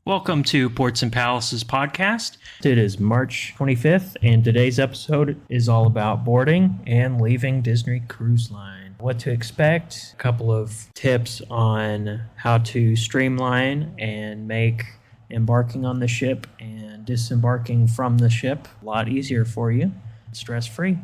Welcome to Ports and Palaces podcast. It is March 25th, and today's episode is all about boarding and leaving Disney Cruise Line. What to expect, a couple of tips on how to streamline and make embarking on the ship and disembarking from the ship a lot easier for you, stress-free.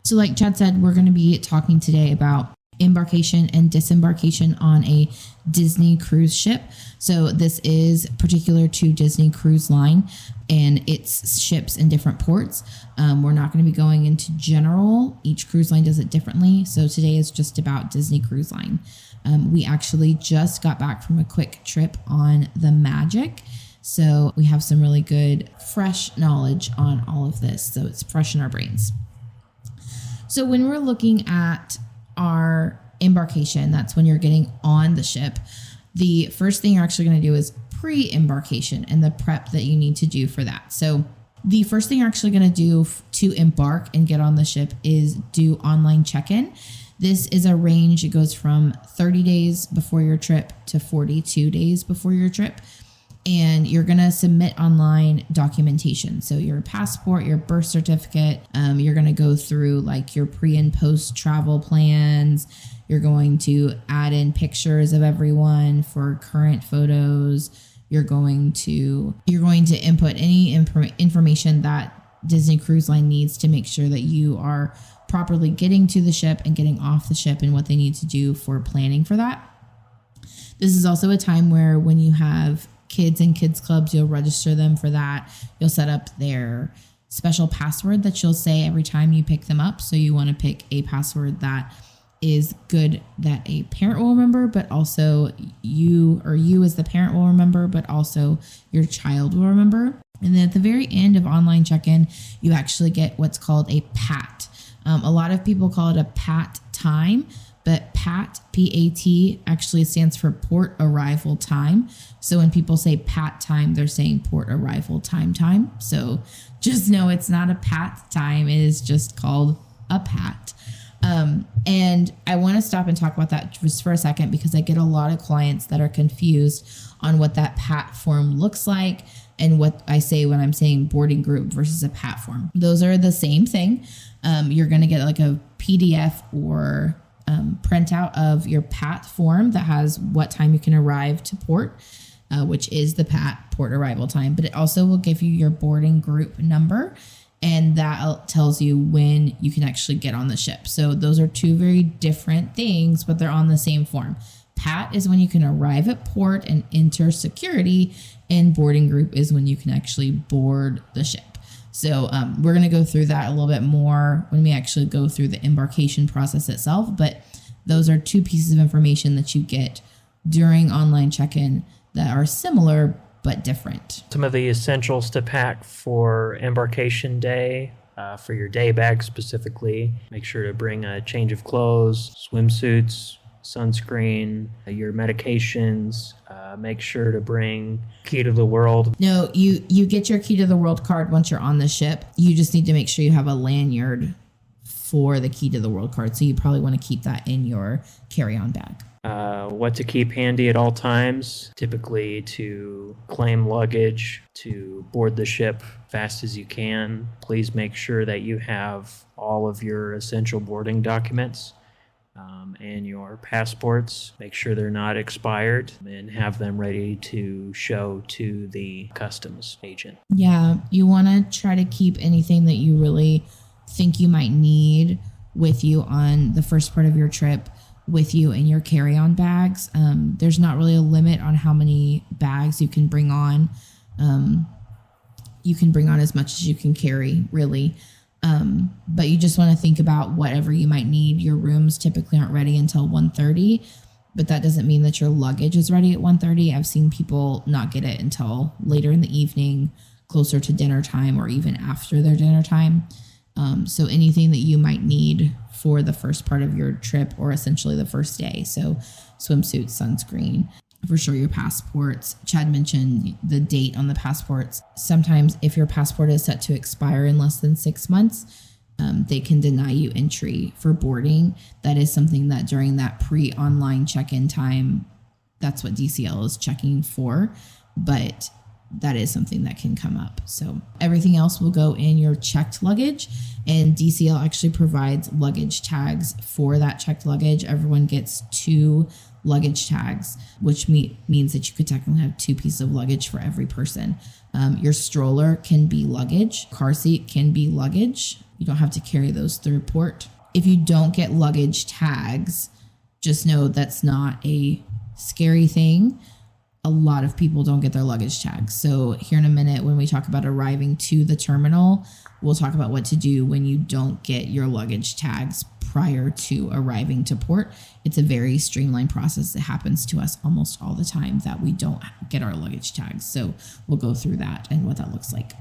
So like Chad said, we're going to be talking today about embarkation and disembarkation on a Disney cruise ship. So this is particular to Disney Cruise Line and its ships in different ports. We're not going to be going into general. Each cruise line does it differently. So today is just about Disney Cruise Line. We actually just got back from a quick trip on the Magic. So we have some really good, fresh knowledge on all of this. So it's fresh in our brains. So when we're looking at our embarkation, that's when you're getting on the ship. The first thing you're actually going to do is pre-embarkation and the prep that you need to do for that. So the first thing you're actually going to do to embark and get on the ship is do online check-in. This is a range. It goes from 30 days before your trip to 42 days before your trip. And you're going to submit online documentation. So your passport, your birth certificate, you're going to go through like your pre and post travel plans. You're going to add in pictures of everyone for current photos. You're going to input any information that Disney Cruise Line needs to make sure that you are properly getting to the ship and getting off the ship and what they need to do for planning for that. This is also a time where when you have kids and kids clubs, you'll register them for that. You'll set up their special password that you'll say every time you pick them up. So you want to pick a password that is good, that a parent will remember, but also you as the parent will remember, but also your child will remember. And then at the very end of online check-in, you actually get what's called a PAT. A lot of people call it a PAT time, but PAT, P-A-T, actually stands for port arrival time. So when people say PAT time, they're saying port arrival time. So just know it's not a PAT time. It is just called a PAT. And I want to stop and talk about that just for a second because I get a lot of clients that are confused on what that PAT form looks like and what I say when I'm saying boarding group versus a PAT form. Those are the same thing. You're going to get like a PDF or printout of your PAT form that has what time you can arrive to port, which is the PAT, port arrival time. But it also will give you your boarding group number, and that tells you when you can actually get on the ship. So those are two very different things, but they're on the same form. PAT is when you can arrive at port and enter security, and boarding group is when you can actually board the ship. So we're going to go through that a little bit more when we actually go through the embarkation process itself. But those are two pieces of information that you get during online check-in that are similar but different. Some of the essentials to pack for embarkation day, for your day bag specifically. Make sure to bring a change of clothes, swimsuits, sunscreen, your medications. Make sure to bring key to the world. No, you get your key to the world card once you're on the ship. You just need to make sure you have a lanyard for the key to the world card. So you probably want to keep that in your carry-on bag. What to keep handy at all times, typically to claim luggage, to board the ship fast as you can. Please make sure that you have all of your essential boarding documents and your passports. Make sure they're not expired and have them ready to show to the customs agent. Yeah, you want to try to keep anything that you really think you might need with you on the first part of your trip with you in your carry-on bags. There's not really a limit on how many bags you can bring on. You can bring on as much as you can carry, really. But you just want to think about whatever you might need. Your rooms typically aren't ready until 1:30, but that doesn't mean that your luggage is ready at 1:30. I've seen people not get it until later in the evening, closer to dinner time, or even after their dinner time. So anything that you might need for the first part of your trip, or essentially the first day. So swimsuits, sunscreen, for sure your passports. Chad mentioned the date on the passports. Sometimes if your passport is set to expire in less than 6 months, they can deny you entry for boarding. That is something that during that pre-online check-in time, that's what DCL is checking for. But that is something that can come up. So everything else will go in your checked luggage, and DCL actually provides luggage tags for that checked luggage. Everyone gets 2 luggage tags, which means that you could technically have 2 pieces of luggage for every person. Your stroller can be luggage. Car seat can be luggage. You don't have to carry those through port. If you don't get luggage tags, just know that's not a scary thing. A lot of people don't get their luggage tags. So here in a minute, when we talk about arriving to the terminal, we'll talk about what to do when you don't get your luggage tags prior to arriving to port. It's a very streamlined process. It happens to us almost all the time that we don't get our luggage tags. So we'll go through that and what that looks like.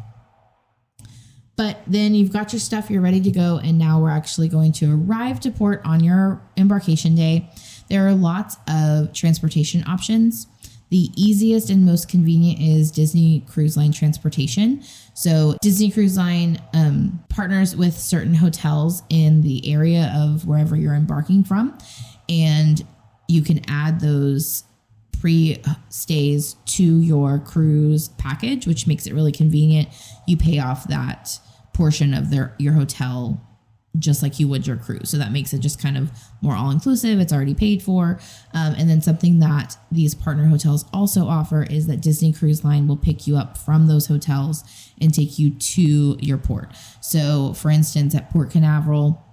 But then you've got your stuff, you're ready to go. And now we're actually going to arrive to port on your embarkation day. There are lots of transportation options. The easiest and most convenient is Disney Cruise Line transportation. So Disney Cruise Line partners with certain hotels in the area of wherever you're embarking from. And you can add those pre-stays to your cruise package, which makes it really convenient. You pay off that portion of your hotel just like you would your cruise. So that makes it just kind of more all-inclusive. It's already paid for. And then something that these partner hotels also offer is that Disney Cruise Line will pick you up from those hotels and take you to your port. So for instance, at Port Canaveral,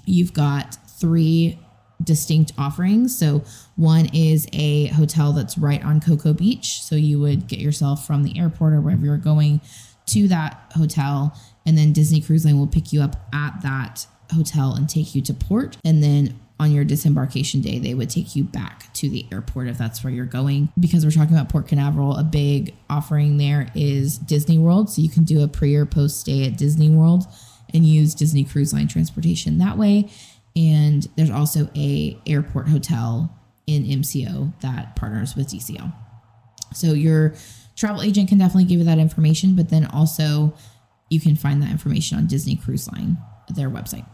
you've got 3 distinct offerings. So one is a hotel that's right on Cocoa Beach. So you would get yourself from the airport or wherever you're going to that hotel, and then Disney Cruise Line will pick you up at that hotel and take you to port. And then on your disembarkation day, they would take you back to the airport if that's where you're going. Because we're talking about Port Canaveral, a big offering there is Disney World. So you can do a pre or post stay at Disney World and use Disney Cruise Line transportation that way. And there's also a airport hotel in MCO that partners with DCL. So your travel agent can definitely give you that information, but then also you can find that information on Disney Cruise Line, their website.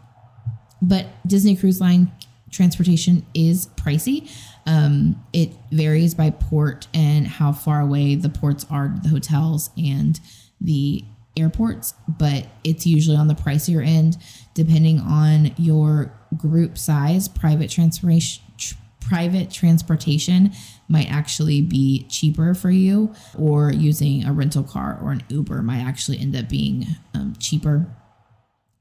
But Disney Cruise Line transportation is pricey. It varies by port and how far away the ports are to the hotels and the airports, but it's usually on the pricier end depending on your group size. Private transportation might actually be cheaper for you, or using a rental car or an Uber might actually end up being cheaper.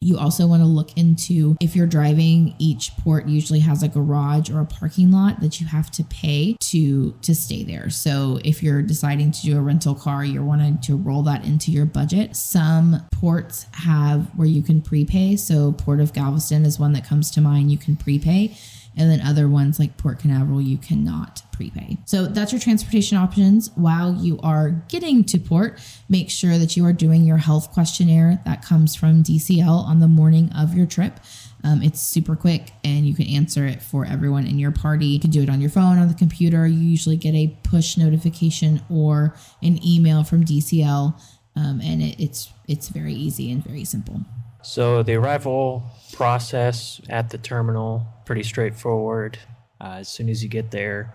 You also want to look into, if you're driving, each port usually has a garage or a parking lot that you have to pay to stay there. So if you're deciding to do a rental car, you're wanting to roll that into your budget. Some ports have where you can prepay. So Port of Galveston is one that comes to mind. You can prepay. And then other ones like Port Canaveral, you cannot prepay. So that's your transportation options. While you are getting to port, make sure that you are doing your health questionnaire that comes from DCL on the morning of your trip. It's super quick and you can answer it for everyone in your party. You can do it on your phone, on the computer. You usually get a push notification or an email from DCL. And it's very easy and very simple. So the arrival process at the terminal, pretty straightforward. As soon as you get there,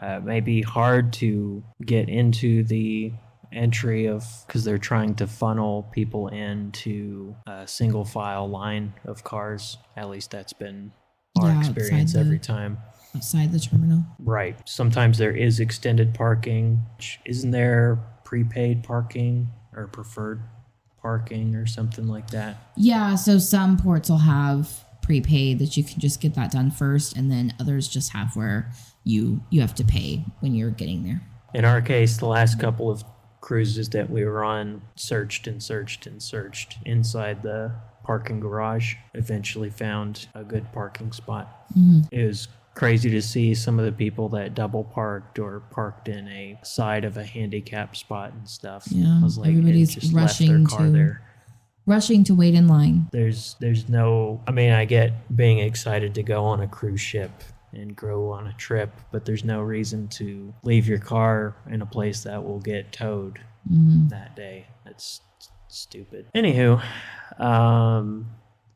it may be hard to get into the entry because they're trying to funnel people into a single file line of cars. At least that's been our experience every time. Outside the terminal. Right. Sometimes there is extended parking. Isn't there prepaid parking or preferred parking or something like that? Yeah, so some ports will have prepaid that you can just get that done first, and then others just have where you have to pay when you're getting there. In our case, the last couple of cruises that we were on, searched inside the parking garage, eventually found a good parking spot. Mm-hmm. It was crazy to see some of the people that double parked or parked in a side of a handicap spot and stuff. Yeah, I was like, everybody's just rushing left their car there. Rushing to wait in line. There's no, I mean, I get being excited to go on a cruise ship and go on a trip, but there's no reason to leave your car in a place that will get towed that day. That's stupid. Anywho,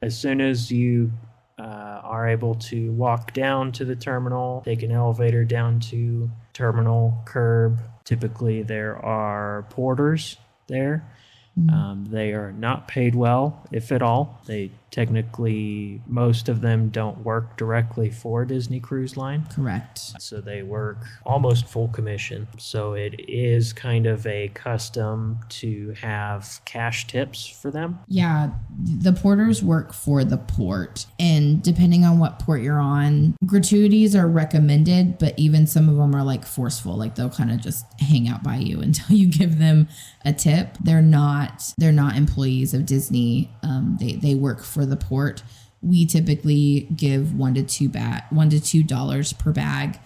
as soon as you are able to walk down to the terminal, take an elevator down to terminal curb. Typically, there are porters there. They are not paid well, if at all. They technically, most of them don't work directly for Disney Cruise Line. Correct. So they work almost full commission. So it is kind of a custom to have cash tips for them. Yeah, the porters work for the port. And depending on what port you're on, gratuities are recommended, but even some of them are like forceful. Like they'll kind of just hang out by you until you give them a tip. They're not employees of Disney. They work for the port. We typically give $1 to $2 per bag,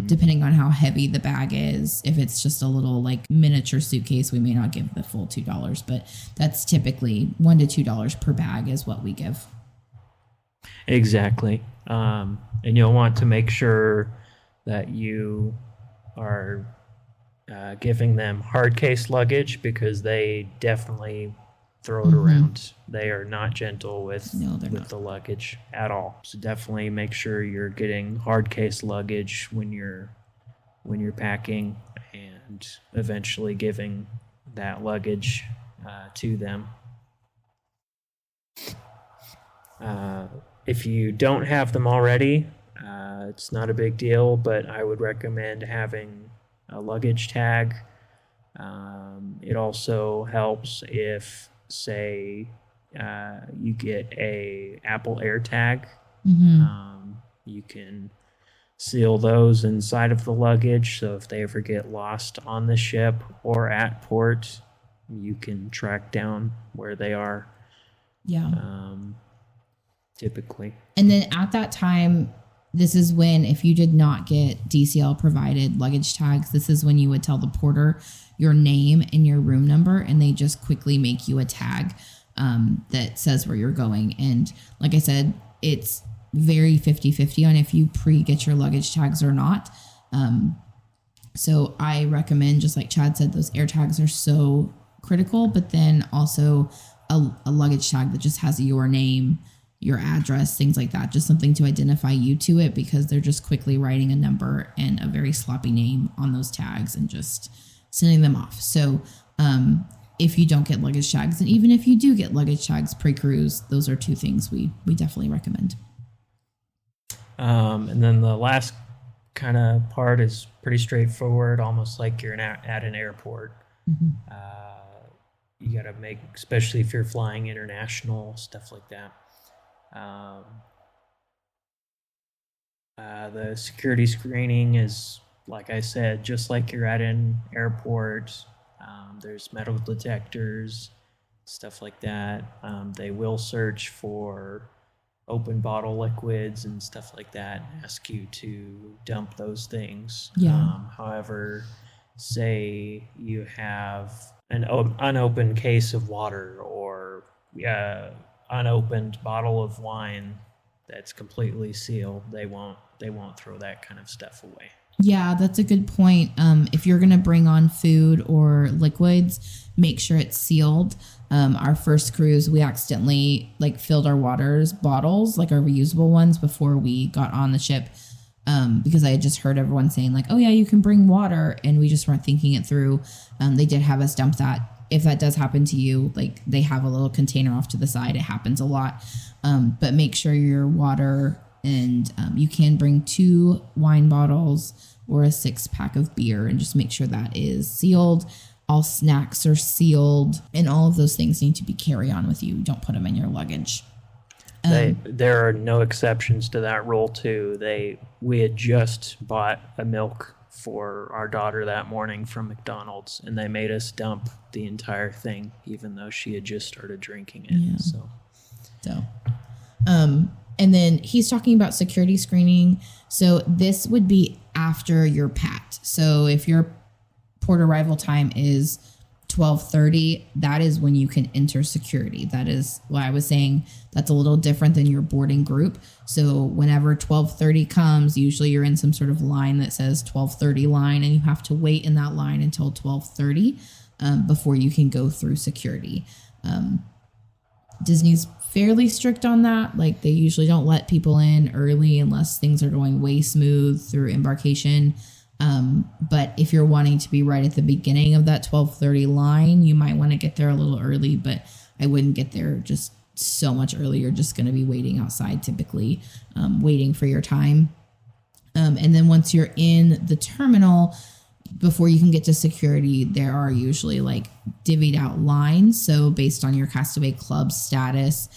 depending on how heavy the bag is. If it's just a little like miniature suitcase, we may not give the full $2, but that's typically $1 to $2 per bag is what we give. Exactly. And you'll want to make sure that you are giving them hard case luggage, because they definitely throw it around. They are not gentle with the luggage at all. So definitely make sure you're getting hard case luggage when you're packing, and eventually giving that luggage to them. If you don't have them already, it's not a big deal, but I would recommend having a luggage tag. It also helps if, say, you get a Apple AirTag. You can seal those inside of the luggage, so if they ever get lost on the ship or at port, you can track down where they are. Typically. And then at that time, this is when, if you did not get DCL provided luggage tags, this is when you would tell the porter your name and your room number, and they just quickly make you a tag that says where you're going. And like I said, it's very 50-50 on if you get your luggage tags or not. So I recommend, just like Chad said, those air tags are so critical, but then also a luggage tag that just has your name, your address, things like that, just something to identify you to it, because they're just quickly writing a number and a very sloppy name on those tags and just sending them off. So if you don't get luggage tags, and even if you do get luggage tags pre-cruise, those are two things we definitely recommend. And then the last kind of part is pretty straightforward, almost like you're at an airport. You got to make, especially if you're flying international, stuff like that. The security screening is, like I said, just like you're at an airport. There's metal detectors, stuff like that. They will search for open bottle liquids and stuff like that, ask you to dump those things. However, say you have an unopened case of water, or unopened bottle of wine that's completely sealed, they won't throw that kind of stuff away. Yeah, that's a good point. If you're going to bring on food or liquids, make sure it's sealed. Our first cruise, we accidentally filled our water bottles, our reusable ones, before we got on the ship, because I had just heard everyone saying oh yeah, you can bring water, and we just weren't thinking it through. They did have us dump that. If that does happen to you, they have a little container off to the side. It happens a lot. But make sure your water, and you can bring 2 wine bottles or a 6-pack of beer, and just make sure that is sealed. All snacks are sealed, and all of those things need to be carry-on with you. Don't put them in your luggage. There are no exceptions to that rule too. We had just bought a milk for our daughter that morning from McDonald's, and they made us dump the entire thing, even though she had just started drinking it. Yeah. And then he's talking about security screening. So this would be after you're packed. So if your port arrival time is 12:30, that is when you can enter security. That is why I was saying that's a little different than your boarding group. So whenever 12:30 comes, usually you're in some sort of line that says 12:30 line, and you have to wait in that line until 12:30 before you can go through security. Disney's fairly strict on that. Like they usually don't let people in early unless things are going way smooth through embarkation. But if you're wanting to be right at the beginning of that 12:30 line, you might want to get there a little early, but I wouldn't get there just so much early. You're just going to be waiting outside typically, waiting for your time. And then once you're in the terminal, before you can get to security, there are usually like divvied out lines. So based on your Castaway Club status,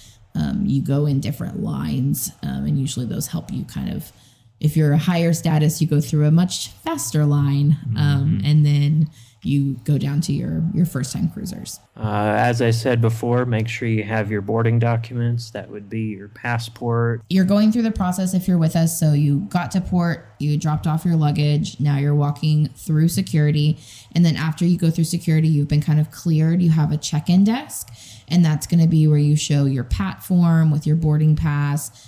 you go in different lines, and usually those help you kind of, if you're a higher status, you go through a much faster line, and then you go down to your first-time cruisers. As I said before, make sure you have your boarding documents. That would be your passport. You're going through the process if you're with us. So you got to port, you dropped off your luggage. Now you're walking through security. And then after you go through security, you've been kind of cleared. You have a check-in desk. And that's going to be where you show your PAT form with your boarding pass,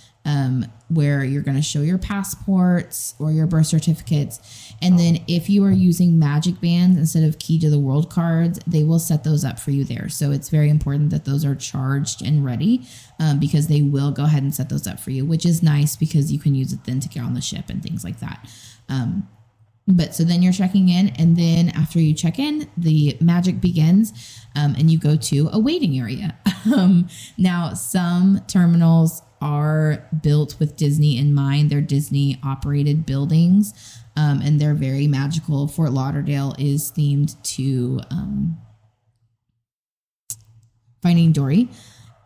where you're going to show your passports or your birth certificates. And then if you are using magic bands instead of key to the world cards, they will set those up for you there. So it's very important that those are charged and ready, because they will go ahead and set those up for you, which is nice because you can use it then to get on the ship and things like that. But so then you're checking in, and then after you check in, the magic begins, and you go to a waiting area. Now, some terminals are built with Disney in mind. They're Disney operated buildings, and they're very magical. Fort Lauderdale is themed to Finding Dory.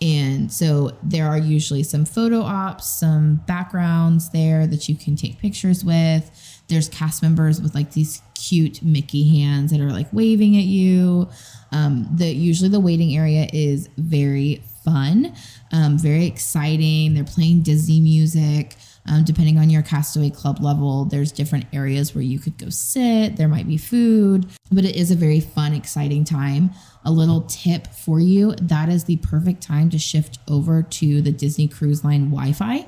And so there are usually some photo ops, some backgrounds there that you can take pictures with. There's cast members with like these cute Mickey hands that are like waving at you. Usually the waiting area is very fun, very exciting. They're playing Disney music. Depending on your Castaway Club level, there's different areas where you could go sit. There might be food, but it is a very fun, exciting time. A little tip for you, that is the perfect time to shift over to the Disney Cruise Line Wi-Fi.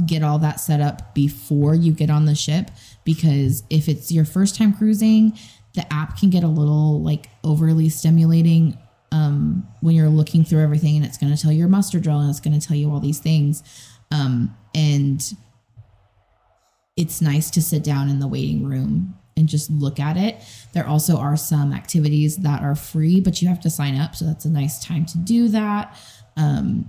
Get all that set up before you get on the ship, because if it's your first time cruising, the app can get a little like overly stimulating when you're looking through everything, and it's going to tell you your muster drill and it's going to tell you all these things. And it's nice to sit down in the waiting room and just look at it. There also are some activities that are free, but you have to sign up. So that's a nice time to do that.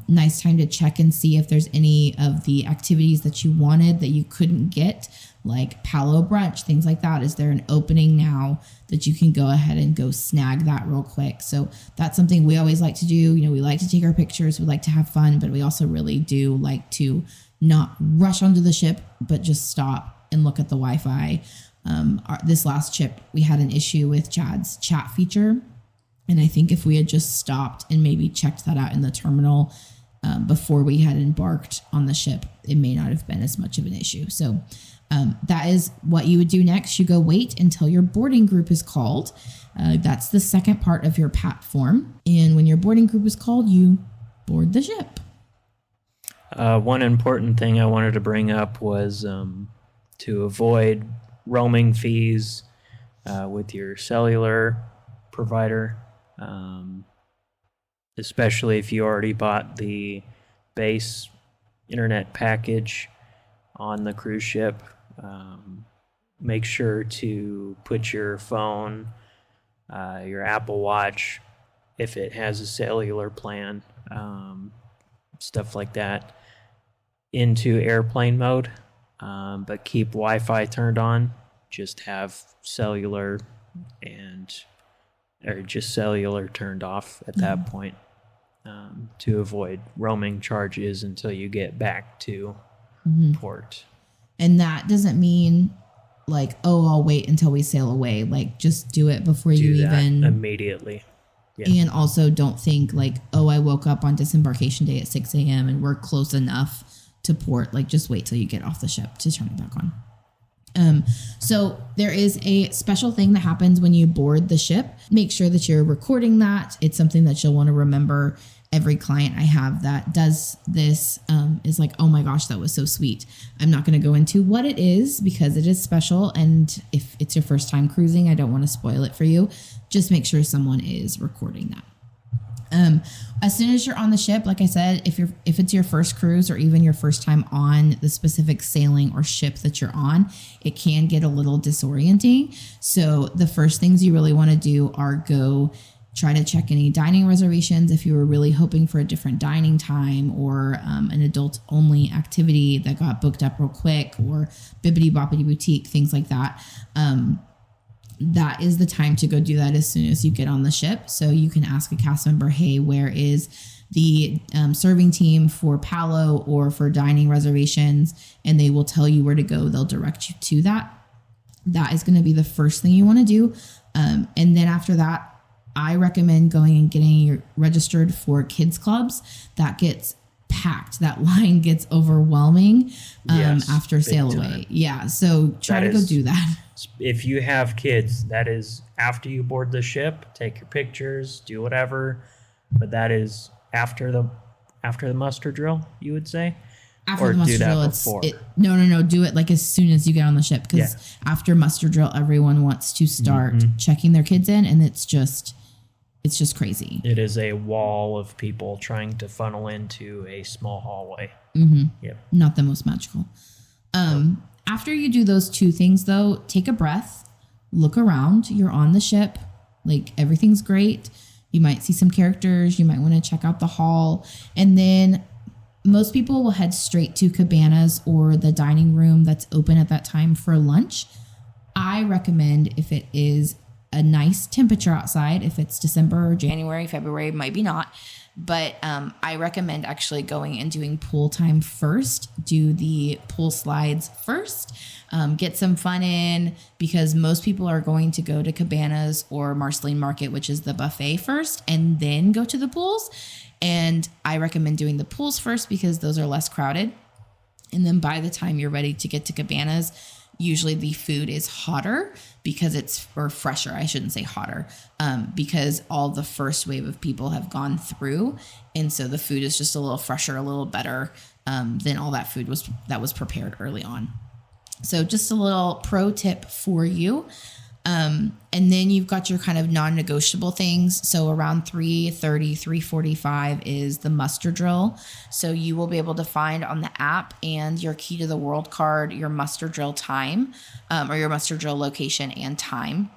Nice time to check and see if there's any of the activities that you wanted that you couldn't get, like Palo Brunch, things like that. Is there an opening now that you can go ahead and go snag that real quick? So that's something we always like to do. You know, we like to take our pictures, we like to have fun, but we also really do like to not rush onto the ship, but just stop and look at the Wi-Fi. This last trip, we had an issue with Chad's chat feature. And I think if we had just stopped and maybe checked that out in the terminal before we had embarked on the ship, it may not have been as much of an issue. So that is what you would do next. You go wait until your boarding group is called. That's the second part of your PAT form. And when your boarding group is called, you board the ship. One important thing I wanted to bring up was to avoid roaming fees with your cellular provider, especially if you already bought the base internet package on the cruise ship. Make sure to put your phone, your Apple Watch, if it has a cellular plan, stuff like that, into airplane mode, but keep Wi-Fi turned on. Just have cellular or just cellular turned off at that point, to avoid roaming charges until you get back to port. And that doesn't mean like, oh, I'll wait until we sail away. Like, just do it before you even immediately. Yeah. And also don't think like, oh, I woke up on disembarkation day at 6 a.m. and we're close enough to port. Like, just wait till you get off the ship to turn it back on. So there is a special thing that happens when you board the ship. Make sure that you're recording that. It's something that you'll want to remember. Every client I have that does this is like, oh my gosh, that was so sweet. I'm not going to go into what it is because it is special. And if it's your first time cruising, I don't want to spoil it for you. Just make sure someone is recording that. As soon as you're on the ship, like I said, if it's your first cruise or even your first time on the specific sailing or ship that you're on, it can get a little disorienting. So the first things you really want to do are go try to check any dining reservations if you were really hoping for a different dining time or an adult only activity that got booked up real quick, or Bibbidi Boppity Boutique, things like that. That is the time to go do that as soon as you get on the ship. So you can ask a cast member, hey, where is the serving team for Palo or for dining reservations? And they will tell you where to go. They'll direct you to that. That is going to be the first thing you want to do. And then after that, I recommend going and getting registered for kids clubs. That gets packed. That line gets overwhelming after sail away. Yeah. So try to go do that. If you have kids, that is after you board the ship, take your pictures, do whatever. But that is after the muster drill, you would say? After the muster drill, no. Do it like as soon as you get on the ship, because after muster drill, everyone wants to start checking their kids in, and it's just crazy. It is a wall of people trying to funnel into a small hallway. Yep. Not the most magical. After you do those two things, though, take a breath, look around. You're on the ship, like everything's great. You might see some characters. You might want to check out the hall, and then most people will head straight to cabanas or the dining room that's open at that time for lunch. I recommend, if it is a nice temperature outside, if it's December, January, February, maybe not, but I recommend actually going and doing pool time first. Do the pool slides first, get some fun in, because most people are going to go to cabanas or Marceline Market, which is the buffet, first, and then go to the pools. And I recommend doing the pools first because those are less crowded. And then by the time you're ready to get to cabanas, usually the food is hotter or fresher. I shouldn't say hotter, because all the first wave of people have gone through. And so the food is just a little fresher, a little better than all that food that was prepared early on. So just a little pro tip for you. And then you've got your kind of non-negotiable things. So around 3:30, 3:45 is the muster drill. So you will be able to find on the app and your Key to the World card your muster drill time, or your muster drill location and time.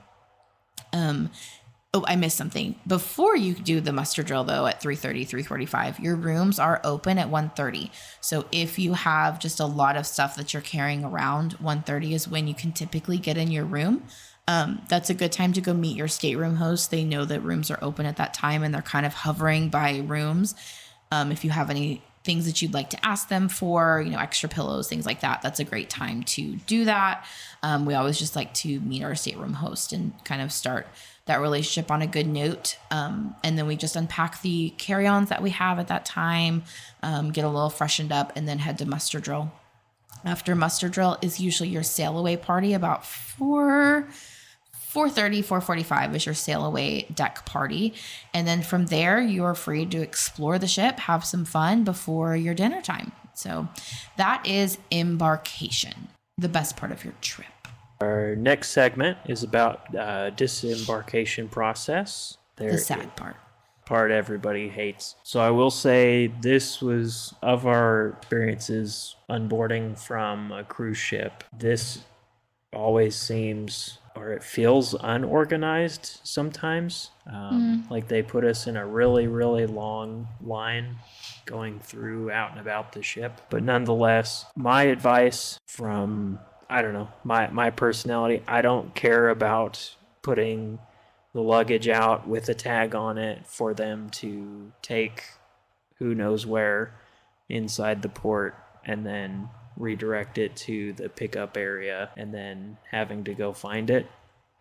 I missed something. Before you do the muster drill, though, at 3:30, 3:45, your rooms are open at 1:30. So if you have just a lot of stuff that you're carrying around, 1:30 is when you can typically get in your room. That's a good time to go meet your stateroom host. They know that rooms are open at that time, and they're kind of hovering by rooms. If you have any things that you'd like to ask them for, extra pillows, things like that, that's a great time to do that. We always just like to meet our stateroom host and kind of start that relationship on a good note. And then we just unpack the carry-ons that we have at that time, get a little freshened up, and then head to muster drill. After muster drill is usually your sail away party. About 4:30, 4:45 is your sail away deck party. And then from there, you're free to explore the ship, have some fun before your dinner time. So that is embarkation, the best part of your trip. Our next segment is about disembarkation process. The sad part everybody hates. So I will say this was, of our experiences onboarding from a cruise ship, this always seems, or it feels, unorganized sometimes. Like they put us in a really, really long line going through out and about the ship. But nonetheless, my advice from, my personality, I don't care about putting the luggage out with a tag on it for them to take who knows where inside the port and then redirect it to the pickup area and then having to go find it.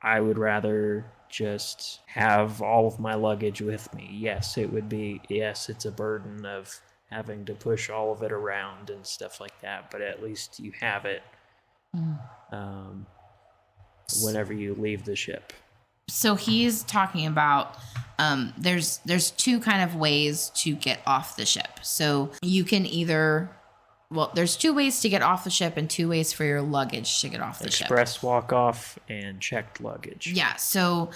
I would rather just have all of my luggage with me. Yes, it's a burden of having to push all of it around and stuff like that, but at least you have it whenever you leave the ship. So he's talking about there's two kind of ways to get off the ship. So you can there's two ways to get off the ship and two ways for your luggage to get off the ship. Express walk-off and checked luggage. Yeah. So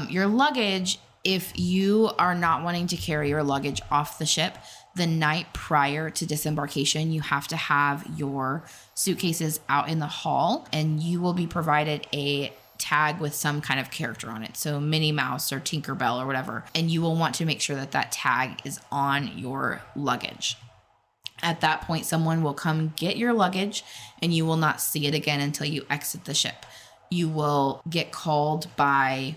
your luggage, If you are not wanting to carry your luggage off the ship, the night prior to disembarkation, you have to have your suitcases out in the hall, and you will be provided a tag with some kind of character on it. So Minnie Mouse or Tinkerbell or whatever. And you will want to make sure that that tag is on your luggage. At that point, someone will come get your luggage and you will not see it again until you exit the ship. You will get called by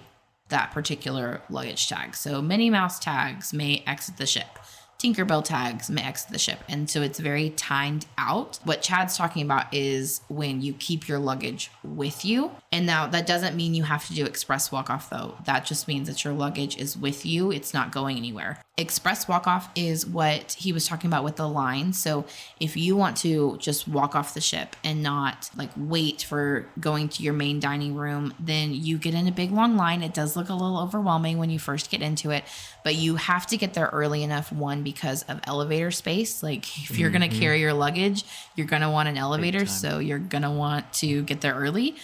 that particular luggage tag. So Minnie Mouse tags may exit the ship. Tinkerbell tags may exit the ship. And so it's very timed out. What Chad's talking about is when you keep your luggage with you. And now that doesn't mean you have to do express walk-off though. That just means that your luggage is with you. It's not going anywhere. Express walk-off is what he was talking about with the line. So if you want to just walk off the ship and not like wait for going to your main dining room, then you get in a big long line. It does look a little overwhelming when you first get into it, but you have to get there early enough, one, because of elevator space. Like if you're going to carry your luggage, you're going to want an elevator. So you're going to want to get there early.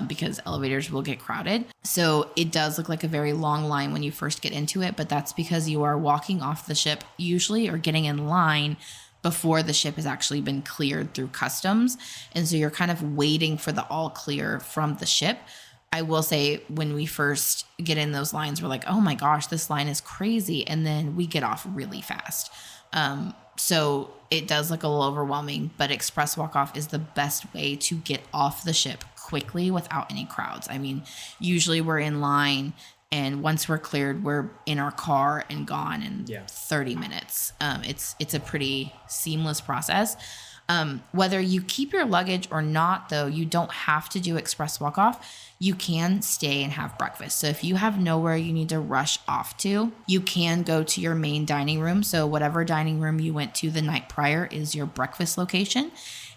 Because elevators will get crowded. So it does look like a very long line when you first get into it, but that's because you are walking off the ship usually or getting in line before the ship has actually been cleared through customs. And so you're kind of waiting for the all clear from the ship. I will say when we first get in those lines, we're like, oh my gosh, this line is crazy. And then we get off really fast. So it does look a little overwhelming, but express walk-off is the best way to get off the ship quickly without any crowds. I mean, usually we're in line and once we're cleared, we're in our car and gone in 30 minutes. It's a pretty seamless process. Whether you keep your luggage or not, though, you don't have to do express walk-off. You can stay and have breakfast. So if you have nowhere you need to rush off to, you can go to your main dining room. So whatever dining room you went to the night prior is your breakfast location.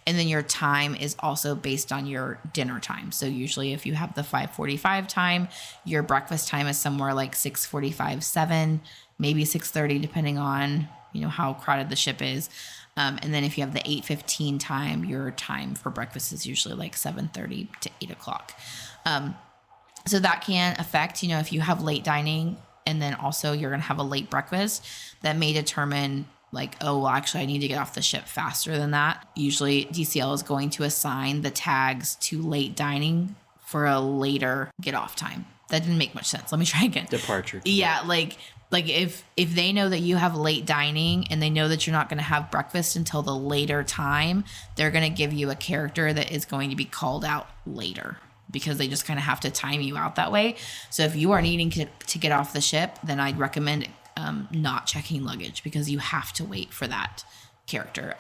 And then your time is also based on your dinner time. So usually if you have the 5:45 time, your breakfast time is somewhere like 6:45, 7, maybe 6:30, depending on, how crowded the ship is. And then if you have the 8:15 time, your time for breakfast is usually like 7:30 to 8 o'clock. So that can affect, if you have late dining and then also you're going to have a late breakfast, that may determine like, oh, well, actually I need to get off the ship faster than that. Usually DCL is going to assign the tags to late dining for a later get off time. That didn't make much sense. Let me try again. Departure. Yeah. Like if they know that you have late dining and they know that you're not going to have breakfast until the later time, they're going to give you a character that is going to be called out later because they just kind of have to time you out that way. So if you are needing to get off the ship, then I'd recommend not checking luggage because you have to wait for that character.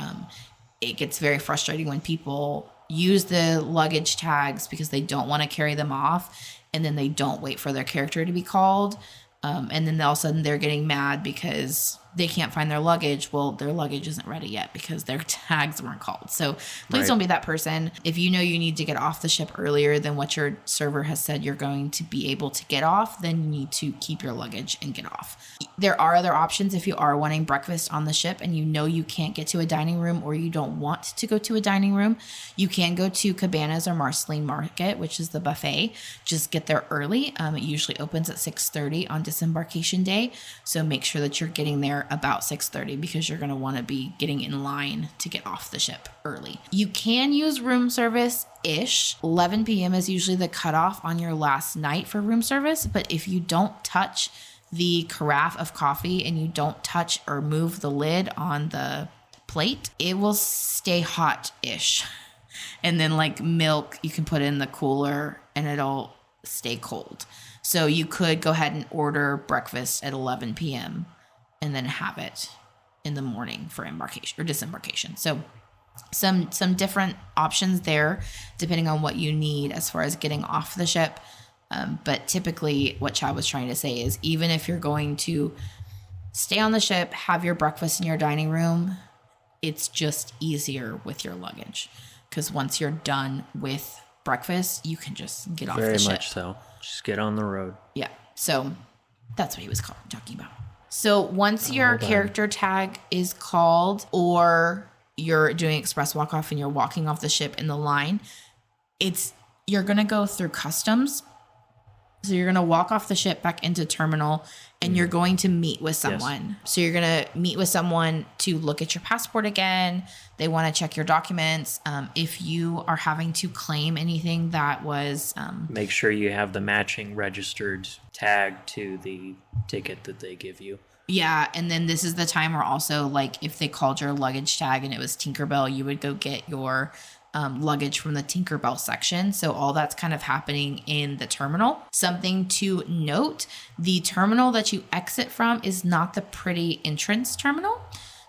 It gets very frustrating when people use the luggage tags because they don't want to carry them off and then they don't wait for their character to be called. And then all of a sudden they're getting mad because they can't find their luggage. Well, their luggage isn't ready yet because their tags weren't called. So please don't be that person. If you know you need to get off the ship earlier than what your server has said you're going to be able to get off, then you need to keep your luggage and get off. There are other options if you are wanting breakfast on the ship and you know you can't get to a dining room or you don't want to go to a dining room. You can go to Cabanas or Marceline Market, which is the buffet. Just get there early. It usually opens at 6:30 on disembarkation day. So make sure that you're getting there about 6:30 because you're going to want to be getting in line to get off the ship early. You can use room service-ish. 11 p.m. is usually the cutoff on your last night for room service. But if you don't touch the carafe of coffee and you don't touch or move the lid on the plate, it will stay hot-ish. And then like milk, you can put in the cooler and it'll stay cold. So you could go ahead and order breakfast at 11 p.m. and then have it in the morning for embarkation or disembarkation. So some different options there depending on what you need as far as getting off the ship. But typically what Chad was trying to say is even if you're going to stay on the ship, have your breakfast in your dining room, it's just easier with your luggage. Because once you're done with breakfast, you can just get off the ship. Very much so. Just get on the road. Yeah. So that's what he was talking about. So once your character tag is called or you're doing express walk off and you're walking off the ship in the line, you're going to go through customs. So you're going to walk off the ship back into terminal and you're going to meet with someone. Yes. So you're going to meet with someone to look at your passport again. They want to check your documents. If you are having to claim anything that was... make sure you have the matching registered tag to the ticket that they give you. Yeah, and then this is the time where also, like, if they called your luggage tag and it was Tinkerbell, you would go get your luggage from the Tinkerbell section. So all that's kind of happening in the terminal. Something to note, the terminal that you exit from is not the pretty entrance terminal.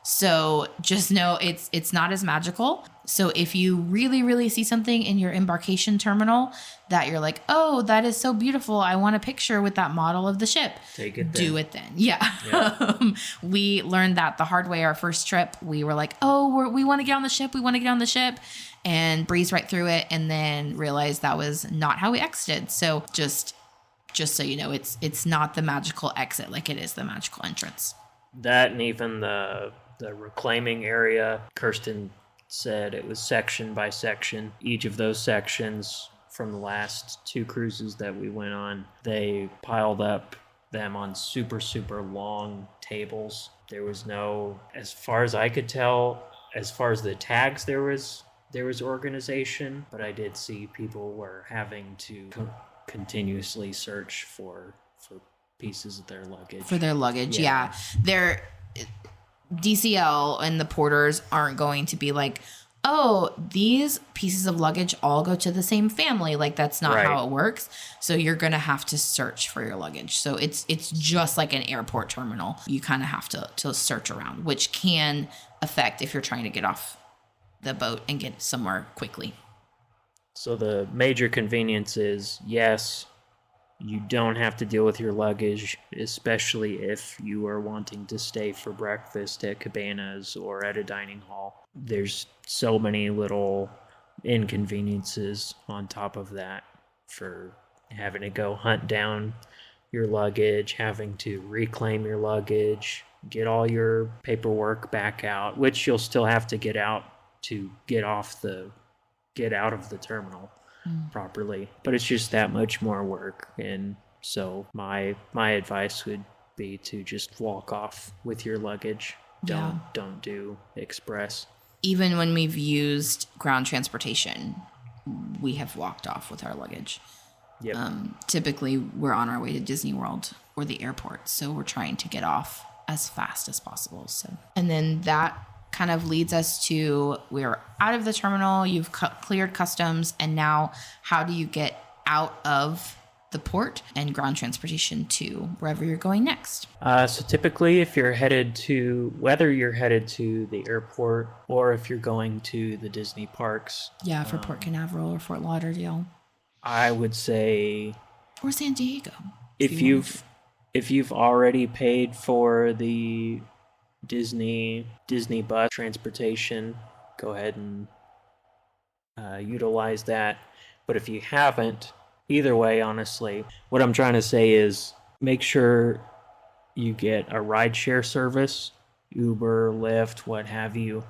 So just know it's not as magical. So if you really, really see something in your embarkation terminal that you're like, oh, that is so beautiful, I want a picture with that model of the ship. Take it then. Do it then. Yeah. We learned that the hard way our first trip. We were like, oh, we want to get on the ship. We want to get on the ship. And breeze right through it, and then realized that was not how we exited. So just so you know, it's not the magical exit like it is the magical entrance. That, and even the reclaiming area, Kirsten said it was section by section. Each of those sections from the last 2 cruises that we went on, they piled up them on super, super long tables. There was no, as far as I could tell, as far as the tags, there was organization, but I did see people were having to continuously search for pieces of their luggage. For their luggage, yeah. Their DCL and the porters aren't going to be like, oh, these pieces of luggage all go to the same family. Like, that's not how it works. So you're going to have to search for your luggage. So it's just like an airport terminal. You kind of have to search around, which can affect if you're trying to get off the boat and get somewhere quickly. So the major convenience is, yes, you don't have to deal with your luggage, especially if you are wanting to stay for breakfast at cabanas or at a dining hall. There's so many little inconveniences on top of that for having to go hunt down your luggage, having to reclaim your luggage, get all your paperwork back out, which you'll still have to get out to get out of the terminal properly, but it's just that much more work. And so my advice would be to just walk off with your luggage. Don't do express. Even when we've used ground transportation, we have walked off with our luggage. Yep. Typically we're on our way to Disney World or the airport, so we're trying to get off as fast as possible. So, and then that kind of leads us to, we're out of the terminal, you've cleared customs, and now how do you get out of the port and ground transportation to wherever you're going next? So typically if you're headed to, whether you're headed to the airport or if you're going to the Disney parks. Yeah, for Port Canaveral or Fort Lauderdale. I would say... Or San Diego. If you've already paid for the Disney bus transportation, go ahead and utilize that. But if you haven't, either way, honestly, what I'm trying to say is make sure you get a rideshare service, Uber, Lyft, what have you,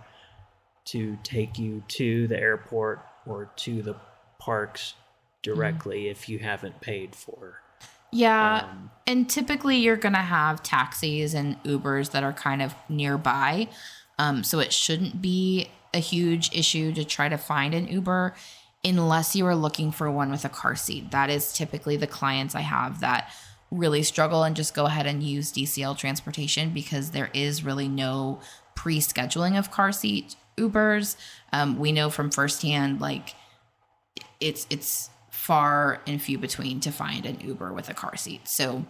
to take you to the airport or to the parks directly if you haven't paid for. Yeah, and typically you're going to have taxis and Ubers that are kind of nearby, so it shouldn't be a huge issue to try to find an Uber unless you are looking for one with a car seat. That is typically the clients I have that really struggle and just go ahead and use DCL transportation because there is really no pre-scheduling of car seat Ubers. We know from firsthand, like, it's far and few between to find an Uber with a car seat. So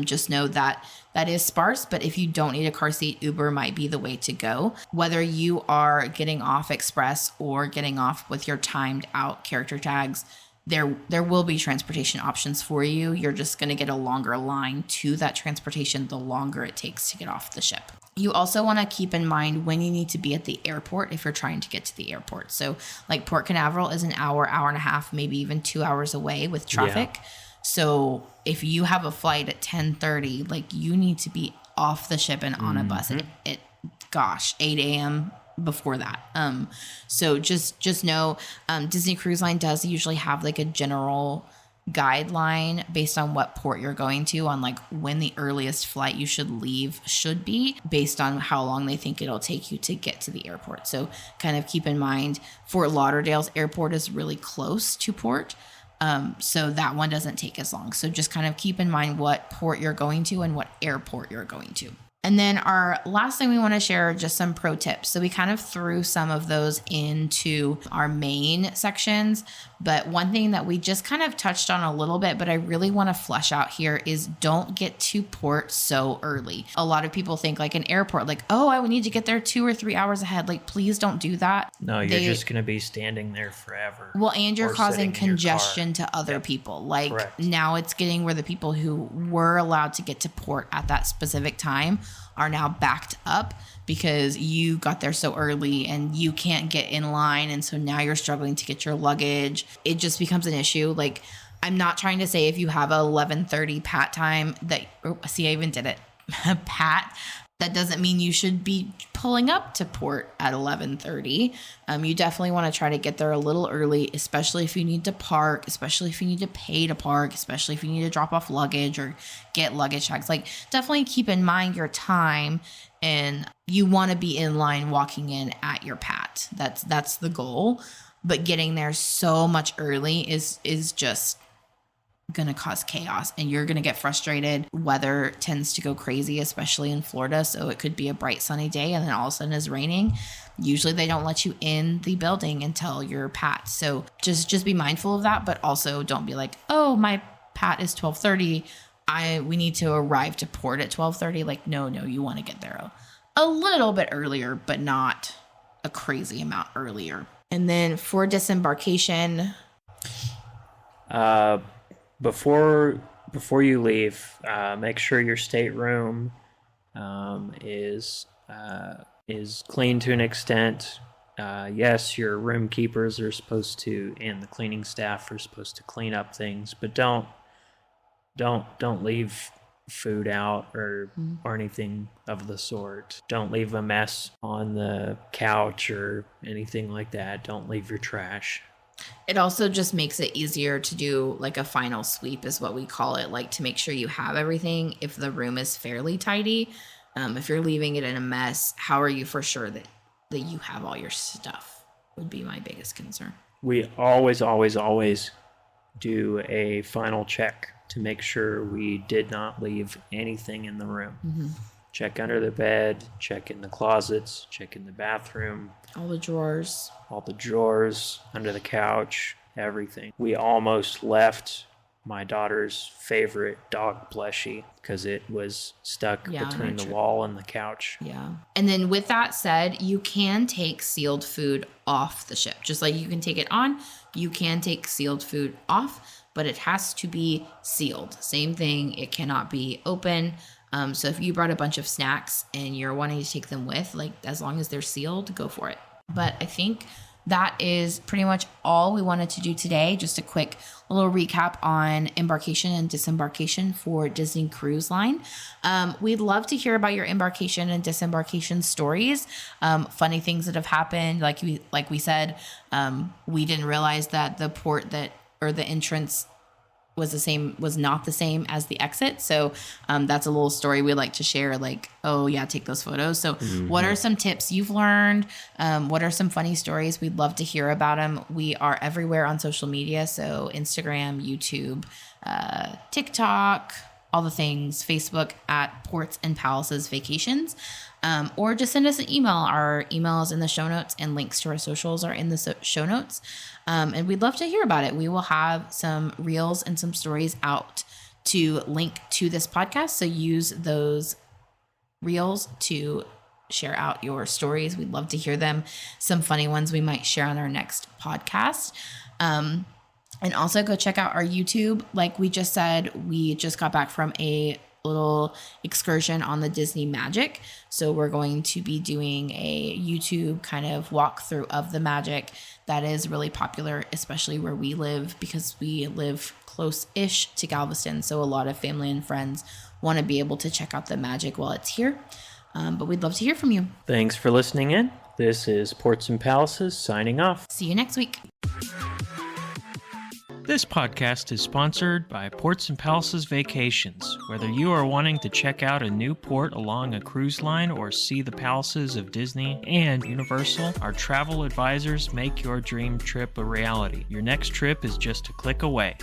just know that is sparse, but if you don't need a car seat, Uber might be the way to go. Whether you are getting off express or getting off with your timed out character tags, there will be transportation options for you. You're just going to get a longer line to that transportation the longer it takes to get off the ship. You also want to keep in mind when you need to be at the airport if you're trying to get to the airport. So like Port Canaveral is an hour and a half, maybe even 2 hours away with traffic. Yeah. So if you have a flight at 10:30, like you need to be off the ship and on a bus at 8 a.m. before that. So just know Disney Cruise Line does usually have like a general guideline based on what port you're going to on like when the earliest flight you should leave should be based on how long they think it'll take you to get to the airport. So kind of keep in mind Fort Lauderdale's airport is really close to port. So that one doesn't take as long. So just kind of keep in mind what port you're going to and what airport you're going to. And then our last thing we want to share are just some pro tips. So we kind of threw some of those into our main sections. But one thing that we just kind of touched on a little bit, but I really want to flesh out here is don't get to port so early. A lot of people think like an airport, like, oh, I would need to get there 2 or 3 hours ahead. Like, please don't do that. No, you're just going to be standing there forever. Well, and you're causing congestion to other people. Like Correct. Now it's getting where the people who were allowed to get to port at that specific time are now backed up because you got there so early and you can't get in line. And so now you're struggling to get your luggage. It just becomes an issue. Like, I'm not trying to say if you have a 11:30 PAT time that, I even did it, PAT, that doesn't mean you should be pulling up to port at 11:30. You definitely want to try to get there a little early, especially if you need to park, especially if you need to pay to park, especially if you need to drop off luggage or get luggage tags. Like, definitely keep in mind your time, and you want to be in line walking in at your PAT. That's the goal. But getting there so much early is just gonna cause chaos, and you're gonna get frustrated. Weather tends to go crazy, especially in Florida, so it could be a bright sunny day and then all of a sudden it's raining. Usually they don't let you in the building until you're PAT, so just be mindful of that. But also don't be like, oh, my PAT is 12:30, we need to arrive to port at 12:30. Like, no, you want to get there a little bit earlier, but not a crazy amount earlier. And then for disembarkation, Before you leave, make sure your stateroom is clean to an extent. Yes, your room keepers are supposed to, and the cleaning staff are supposed to clean up things, but don't leave food out or anything of the sort. Don't leave a mess on the couch or anything like that. Don't leave your trash. It also just makes it easier to do like a final sweep is what we call it, like to make sure you have everything if the room is fairly tidy. If you're leaving it in a mess, how are you for sure that you have all your stuff would be my biggest concern. We always do a final check to make sure we did not leave anything in the room. Mm-hmm. Check under the bed, check in the closets, check in the bathroom. All the drawers, under the couch, everything. We almost left my daughter's favorite dog plushie because it was stuck between the wall and the couch. Yeah. And then with that said, you can take sealed food off the ship. Just like you can take it on, you can take sealed food off, but it has to be sealed. Same thing. It cannot be open. So if you brought a bunch of snacks and you're wanting to take them with, like as long as they're sealed, go for it. But I think that is pretty much all we wanted to do today. Just a quick little recap on embarkation and disembarkation for Disney Cruise Line. We'd love to hear about your embarkation and disembarkation stories. Funny things that have happened. Like we said, we didn't realize that the port or the entrance was not the same as the exit. So that's a little story we like to share, like, oh yeah, take those photos. So what are some tips you've learned? What are some funny stories? We'd love to hear about them. We are everywhere on social media. So Instagram, YouTube, TikTok, all the things, Facebook at Ports and Palaces Vacations. Or just send us an email. Our email is in the show notes and links to our socials are in the show notes. And we'd love to hear about it. We will have some reels and some stories out to link to this podcast. So use those reels to share out your stories. We'd love to hear them. Some funny ones we might share on our next podcast. And also go check out our YouTube. Like we just said, we just got back from a little excursion on the Disney Magic. So we're going to be doing a YouTube kind of walkthrough of the Magic that is really popular, especially where we live, because we live close-ish to Galveston. So a lot of family and friends want to be able to check out the Magic while it's here. But we'd love to hear from you. Thanks for listening in. This is Ports and Palaces signing off. See you next week. This podcast is sponsored by Ports and Palaces Vacations. Whether you are wanting to check out a new port along a cruise line or see the palaces of Disney and Universal, our travel advisors make your dream trip a reality. Your next trip is just a click away.